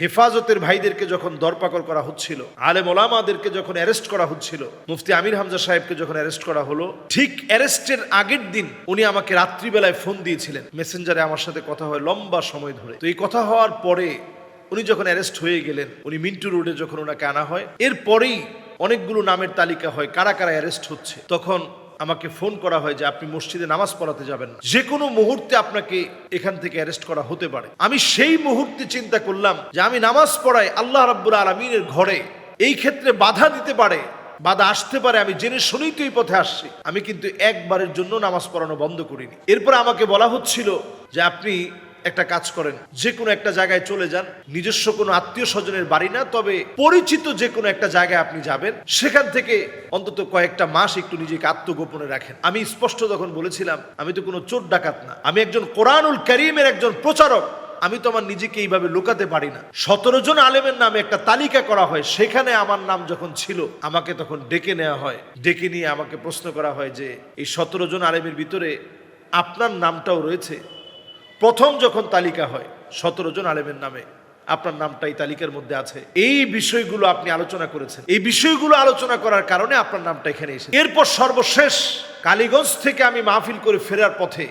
হেফাজতের ভাইদেরকে যখন দরপাকড় করা হচ্ছিল, আলেম ওলামাদেরকে যখন অ্যারেস্ট করা হচ্ছিল, মুফতি আমির হামজা সাহেবকে যখন অ্যারেস্ট করা হলো, ঠিক অ্যারেস্টের আগের দিন উনি আমাকে রাত্রিবেলায় ফোন দিয়েছিলেন। মেসেঞ্জারে আমার সাথে কথা হয় লম্বা সময় ধরে। তো এই কথা হওয়ার পরে উনি যখন অ্যারেস্ট হয়ে গেলেন, উনি মিন্টু রোডে যখন ওনাকে আনা হয়, এরপরেই অনেকগুলো নামের তালিকা হয় কারা কারা অ্যারেস্ট হচ্ছে। তখন আমাকে ফোন করা হয় যে আপনি মসজিদে নামাজ পড়াতে যাবেন, যে কোনো মুহূর্তে আপনাকে এখান থেকে অ্যারেস্ট করা হতে পারে। আমি সেই মুহূর্তে চিন্তা করলাম যে আমি নামাজ পড়াই আল্লাহ রাব্বুল আলামিনের ঘরে, এই ক্ষেত্রে বাধা দিতে পারে, বাধা আসতে পারে, আমি জেনে শুনেই তো এই পথে আসছি। আমি কিন্তু একবারের জন্য নামাজ পড়ানো বন্ধ করিনি। এরপর আমাকে বলা হচ্ছিল যে আপনি একটা কাজ করেন, যে কোনো একটা জায়গায় চলে যান, নিজস্ব কোনো আত্মীয় স্বজনের বাড়ি না, তবে পরিচিত যে কোনো একটা জায়গায় আপনি যাবেন, সেখান থেকে অন্তত কয়েকটা মাস একটু নিজেকে আত্মগোপনে রাখেন। আমি স্পষ্ট তখন বলেছিলাম আমি তো কোনো চোর ডাকাত না, আমি একজন কোরআনুল কারীমের একজন প্রচারক, আমি তো আমার নিজেকে এইভাবে লুকাতে পারি না। 17 জন আলেমের নামে একটা তালিকা করা হয়, সেখানে আমার নাম যখন ছিল আমাকে তখন ডেকে নেওয়া হয়। ডেকে নিয়ে আমাকে প্রশ্ন করা হয় যে এই 17 জন আলেমের ভিতরে আপনার নামটাও রয়েছে। প্রথম যখন তালিকা হয় 17 জন আলেমের নামে আপনার নামটা এই তালিকার মধ্যে আছে, এই বিষয়গুলো আপনি আলোচনা করেছেন, এই বিষয়গুলো আলোচনা করার কারণে আপনার নামটা এখানে এসেছে। এরপর সর্বশেষ কালীগঞ্জ থেকে আমি মাহফিল করে ফেরার পথে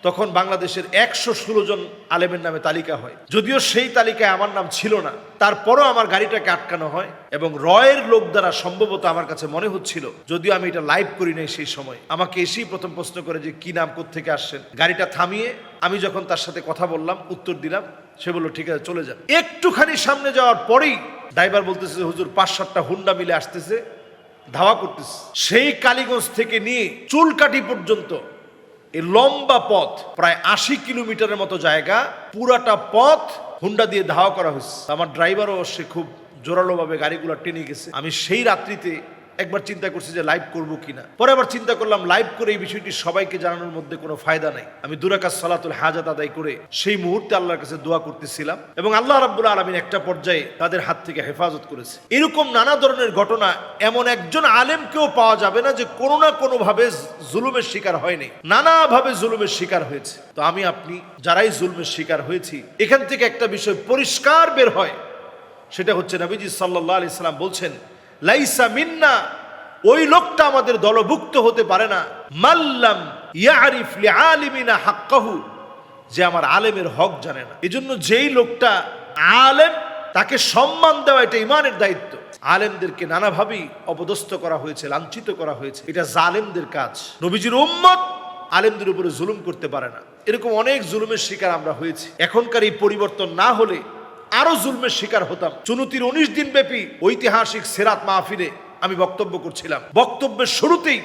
তখন বাংলাদেশের 116 জন আলেমের নামে তালিকা হয়। যদিও সেই তালিকায় আমার নাম ছিল না, তারপরও আমার গাড়িটাকে আটকানো হয় এবং রয়ের লোক দ্বারা সম্ভবত আমার কাছে মনে হচ্ছিল, যদিও আমি এটা লাইভ করি নাই সেই সময়, আমাকে এসেই প্রথম প্রশ্ন করে যে কি নাম, কোত্থেকে আসছেন। গাড়িটা থামিয়ে আমি যখন তার সাথে কথা বললাম, উত্তর দিলাম, সে বলল ঠিক আছে চলে যান। একটুখানি সামনে যাওয়ার পরেই ড্রাইভার বলতেছে হুজুর 5-7টা হুন্ডা মিলে আসতেছে, ধাওয়া করতেছে। সেই কালীগঞ্জ থেকে নিয়ে চুলকাঠি পর্যন্ত এই লম্বা পথ, প্রায় 80 কিলোমিটারের মতো জায়গা, পুরাটা পথ হুন্ডা দিয়ে ধাওয়া করা হয়েছে। আমার ড্রাইভারও সে খুব জোরালো ভাবে গাড়িগুলো টেনে গেছে। আমি সেই রাত্রিতে একবার চিন্তা করছি যে লাইভ করবো কিনা, পরে আবার চিন্তা করলাম লাইভ করে এই বিষয়টি সবাইকে জানানোর মধ্যে কোনো ফায়দা নাই। আমি 2 রাকাত সালাতুল হাজাত আদায় করে সেই মুহূর্তে আল্লাহর কাছে দোয়া করতেছিলাম এবং আল্লাহ রাব্বুল আলামিন একটা পর্যায়ে তাদের হাত থেকে হেফাজত করেছে। এরকম নানা ধরনের ঘটনা, এমন একজন আলেমকেও পাওয়া যাবে না যে কোনো না কোনো ভাবে জুলুমের শিকার হয়নি, নানাভাবে জুলুমের শিকার হয়েছে। তো আমি আপনি যারাই জুলুমের শিকার হয়েছি, এখান থেকে একটা বিষয় পরিষ্কার বের হয়, সেটা হচ্ছে নবীজি সাল্লাল্লাহু আলাইহি সাল্লাম বলছেন লাইসা মিন্না, ওই লোকটা আমাদের দলভুক্ত হতে পারে না, মাল্লাম ইয়ারিফ লিআলিমিনা হাক্কাহু, যে আমার আলেমের হক জানে না। এজন্য যেই লোকটা আলেম, তাকে সম্মান দেওয়া এটা ইমানের দায়িত্ব। আলেমদেরকে নানাভাবেই অপদস্থ করা হয়েছে, লাঞ্ছিত করা হয়েছে, এটা জালেমদের কাজ। নবীজির উম্মত আলেমদের উপরে জুলুম করতে পারে না। এরকম অনেক জুলুমের শিকার আমরা হয়েছি। এখনকার এই পরিবর্তন না হলে আরো জুলমের শিকার হতাম। চুনতির 19 দিন ব্যাপী ঐতিহাসিক সিরাত মাহফিলে আমি বক্তব্য করছিলাম। বক্তব্যের শুরুতেই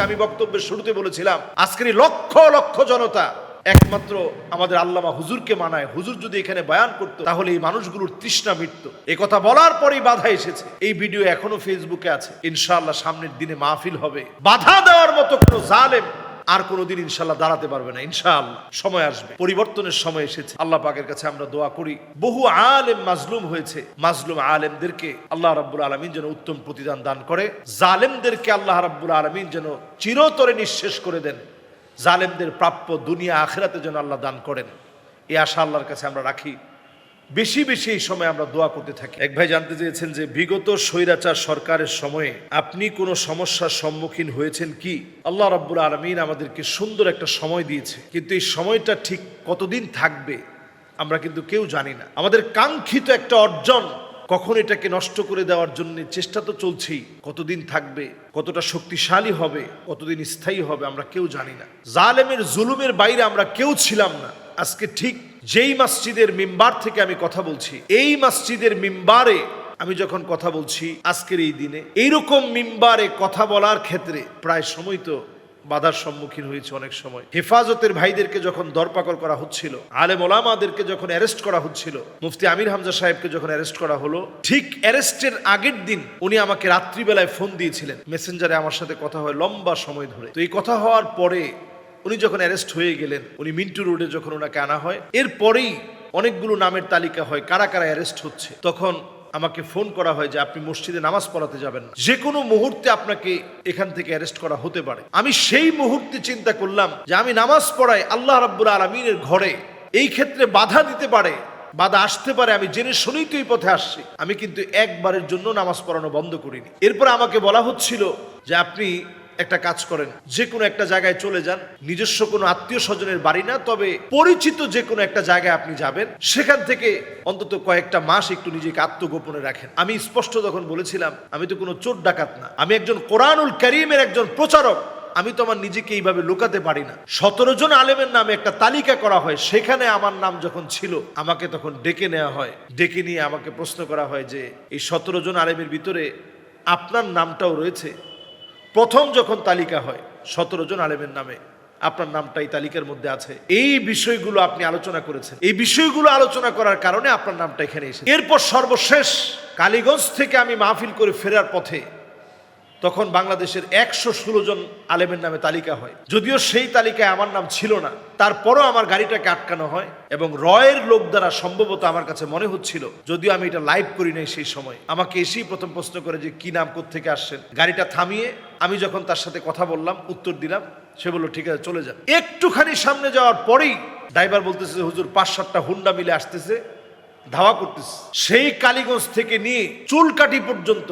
আমি বক্তব্যের শুরুতে বলেছিলাম আজকের এই লক্ষ লক্ষ জনতা একমাত্র আমাদের আল্লামা হুজুরকে মানায়। হুজুর যদি এখানে বয়ান করতো তাহলে এই মানুষগুলোর তৃষ্ণা মিটতো। এই কথা বলার পরেই বাধা এসেছে। এই ভিডিও এখনো ফেসবুকে আছে। ইনশাআল্লাহ সামনের দিনে মাহফিল হবে, বাধা দেওয়ার মতো কোনো জালেম আর কোনোদিন ইনশাআল্লাহ দাঁড়াতে পারবে না। ইনশাআল্লাহ সময় আসবে, পরিবর্তনের সময় এসেছে। আল্লাহ পাকের কাছে আমরা দোয়া করি, বহু আলেম মাজলুম হয়েছে, মাজলুম আলেমদেরকে আল্লাহ রাব্বুল আলামিন যেন উত্তম প্রতিদান দান করে, জালেমদেরকে আল্লাহ রাব্বুল আলামিন যেন চিরতরে নিঃশেষ করে দেন, জালেমদের প্রাপ্য দুনিয়া আখিরাতে যেন আল্লাহ দান করেন, এই আশা আল্লাহর কাছে আমরা রাখি। বেশি বেশি এই সময় আমরা দোয়া করতে থাকি। এক ভাই জানতে চেয়েছেন যে বিগত স্বৈরাচার সরকারের সময়ে আপনি কোনো সমস্যার সম্মুখীন হয়েছেন কি? আল্লাহ রাব্বুল আলামিন আমাদেরকে সুন্দর একটা সময় দিয়েছে, কিন্তু এই সময়টা ঠিক কতদিন থাকবে আমরা কিন্তু কেউ জানি না। আমাদের কাঙ্ক্ষিত একটা অর্জন, কখন এটাকে নষ্ট করে দেওয়ার জন্য চেষ্টা তো চলছেই, কতদিন থাকবে, কতটা শক্তিশালী হবে, কতদিন স্থায়ী হবে আমরা কেউ জানি না। জালেমের জুলুমের বাইরে আমরা কেউ ছিলাম না। আজকে ঠিক যেই মসজিদের মিম্বার থেকে আমি কথা বলছি, এই মসজিদের মিম্বারে আমি যখন কথা বলছি আজকের এই দিনে, এইরকম মিম্বারে কথা বলার ক্ষেত্রে প্রায় সময় তো বাধার সম্মুখীন হয়েছে। অনেক সময় হেফাজতের ভাইদেরকে যখন দরপাকড় করা হচ্ছিল, আলেম ওলামাদেরকে যখন অ্যারেস্ট করা হচ্ছিল, মুফতি আমির হামজা সাহেবকে যখন অ্যারেস্ট করা হলো, ঠিক অ্যারেস্টের আগের দিন উনি আমাকে রাত্রিবেলায় ফোন দিয়েছিলেন। মেসেঞ্জারে আমার সাথে কথা হয় লম্বা সময় ধরে। তো এই কথা হওয়ার পরে উনি যখন অ্যারেস্ট হয়ে গেলেন, উনি মিন্টু রোডে যখন ওনাকে আনা হয়, এরপরেই অনেকগুলো নামের তালিকা হয় কারা কারা অ্যারেস্ট হচ্ছে। তখন আমাকে ফোন করা হয় যে আপনি মসজিদে নামাজ পড়াতে যাবেন, যে কোনো মুহূর্তে আপনাকে এখান থেকে অ্যারেস্ট করা হতে পারে। আমি সেই মুহূর্তে চিন্তা করলাম যে আমি নামাজ পড়াই আল্লাহ রাব্বুল আলামিনের ঘরে, এই ক্ষেত্রে বাধা দিতে পারে, বাধা আসতে পারে, আমি জেনে শুনেই তো এই পথে আসছি। আমি কিন্তু একবারের জন্য নামাজ পড়ানো বন্ধ করিনি। এরপর আমাকে বলা হচ্ছিল যে আপনি একটা কাজ করেন, যে কোনো একটা জায়গায় চলে যান, নিজস্ব কোনো আত্মীয় স্বজনের বাড়ি না, তবে পরিচিত যে কোনো একটা জায়গায় আপনি যাবেন, সেখান থেকে অন্তত কয়েকটা মাস একটু নিজেকে আত্মগোপনে রাখেন। আমি স্পষ্ট তখন বলেছিলাম, আমি তো কোনো চোর ডাকাত না, আমি একজন কোরআনুল কারীমের একজন প্রচারক, আমি তো আমার নিজেকে এইভাবে লুকাতে পারি না। 17 জন আলেমের নামে একটা তালিকা করা হয়, সেখানে আমার নাম যখন ছিল আমাকে তখন ডেকে নেওয়া হয়। ডেকে নিয়ে আমাকে প্রশ্ন করা হয় যে এই 17 জন আলেমের ভিতরে আপনার নামটাও রয়েছে। প্রথম যখন তালিকা হয় 17 জন আলেমের নামে আপনার নামটা এই তালিকার মধ্যে আছে, এই বিষয়গুলো আপনি আলোচনা করেছেন, এই বিষয়গুলো আলোচনা করার কারণে আপনার নামটা এখানে এসেছে। এরপর সর্বশেষ কালীগঞ্জ থেকে আমি মাহফিল করে ফেরার পথে তখন বাংলাদেশের 116 জন আলেমের নামে তালিকা হয়। যদিও সেই তালিকায় আমার নাম ছিল না, তারপরও আমার গাড়িটাকে আটকানো হয় এবং রয়ের লোক দ্বারা সম্ভবত আমার কাছে মনে হচ্ছিল, যদিও আমি এটা লাইভ করি নাই সেই সময়, আমাকে এসেই প্রথম প্রশ্ন করে যে কি নাম, কোত্থেকে আসছেন। গাড়িটা থামিয়ে আমি যখন তার সাথে কথা বললাম, উত্তর দিলাম, সে বলল ঠিক আছে চলে যান। একটুখানি সামনে যাওয়ার পরেই ড্রাইভার বলতেছে হুজুর 5-7টা হুন্ডা মিলে আসতেছে, ধাওয়া করতেছে। সেই কালীগঞ্জ থেকে নিয়ে চুলকাঠি পর্যন্ত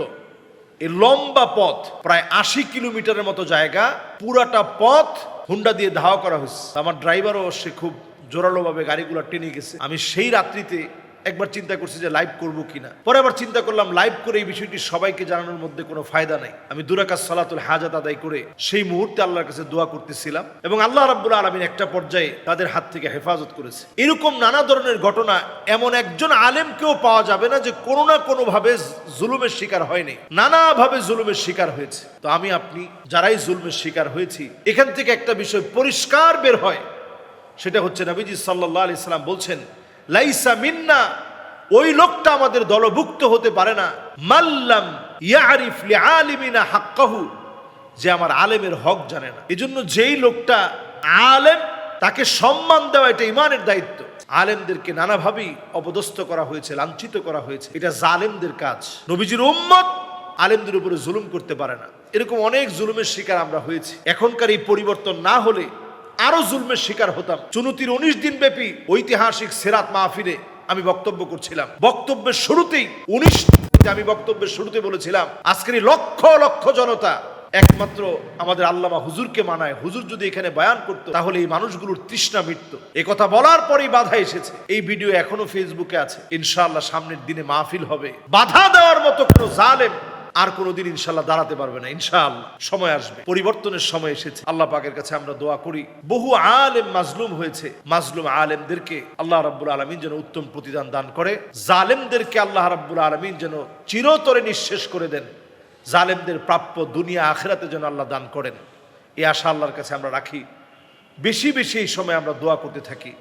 এই লম্বা পথ, প্রায় 80 কিলোমিটারের মতো জায়গা, পুরাটা পথ হুন্ডা দিয়ে ধাওয়া করা হয়েছে। আমার ড্রাইভারও সে খুব জোরালোভাবে গাড়িগুলো টেনে গেছে। আমি সেই রাত্রিতে একবার চিন্তা করছি যে লাইভ করবো কিনা, পরে আবার চিন্তা করলাম লাইভ করে এই বিষয়টি সবাইকে জানানোর মধ্যে কোনো ফায়দা নাই। আমি 2 রাকাত সালাতুল হাজাত আদায় করে সেই মুহূর্তে আল্লাহর কাছে দোয়া করতেছিলাম এবং আল্লাহ রাব্বুল আলামিন একটা পর্যায়ে তাদের হাত থেকে হেফাজত করেছে। এরকম নানা ধরনের ঘটনা, এমন একজন আলেমকেও পাওয়া যাবে না যে কোনো না কোনো ভাবে জুলুমের শিকার হয়নি, নানাভাবে জুলুমের শিকার হয়েছে। তো আমি আপনি যারাই জুলুমের শিকার হয়েছি, এখান থেকে একটা বিষয় পরিষ্কার বের হয়, সেটা হচ্ছে নবীজি সাল্লাল্লাহু আলাইহি সাল্লাম বলছেন, লাইসা মিন্না, ওই লোকটা আমাদের দলভুক্ত হতে পারে না, মাল্লাম ইয়ারিফ লিআলিমিনা হাক্কাহু, যে আমার আলেমের হক জানে না। এজন্য যেই লোকটা আলেম, তাকে সম্মান দেওয়া এটা ইমানের দায়িত্ব। আলেমদেরকে নানাভাবেই অপদস্থ করা হয়েছে, লাঞ্ছিত করা হয়েছে, এটা জালেমদের কাজ। নবীজির উম্মত আলেমদের উপরে জুলুম করতে পারে না। এরকম অনেক জুলুমের শিকার আমরা হয়েছি। এখনকার এই পরিবর্তন না হলে আরো জুলমের শিকার হতাম। চুনতির 19 দিন ব্যাপী ঐতিহাসিক সিরাত মাহফিলে আমি বক্তব্য করছিলাম। বক্তব্যের শুরুতেই আমি বক্তব্যের শুরুতে বলেছিলাম, আজকের এই লক্ষ লক্ষ জনতা একমাত্র আমাদের আল্লামা হুজুরকে মানায়। হুজুর যদি এখানে বয়ান করতো তাহলে এই মানুষগুলোর তৃষ্ণা মিটতো। এই কথা বলার পরেই বাধা এসেছে। এই ভিডিও এখনো ফেসবুকে আছে। ইনশাআল্লাহ সামনের দিনে মাহফিল হবে, বাধা দেওয়ার মতো কোনো জালেম আর কোনোদিন ইনশাআল্লাহ দাঁড়াতে পারবে না। ইনশাআল্লাহ সময় আসবে, পরিবর্তনের সময় এসেছে। আল্লাহ পাকের কাছে আমরা দোয়া করি, বহু আলেম মাজলুম হয়েছে, মাজলুম আলেমদেরকে আল্লাহ রাব্বুল আলামিন যেন উত্তম প্রতিদান দান করে, জালেমদেরকে আল্লাহ রাব্বুল আলামিন যেন চিরতরে নিঃশেষ করে দেন, জালেমদের প্রাপ্য দুনিয়া আখিরাতে যেন আল্লাহ দান করেন। এই আশা আল্লাহর কাছে আমরা রাখি। বেশি বেশি এই সময় আমরা দোয়া করতে থাকি।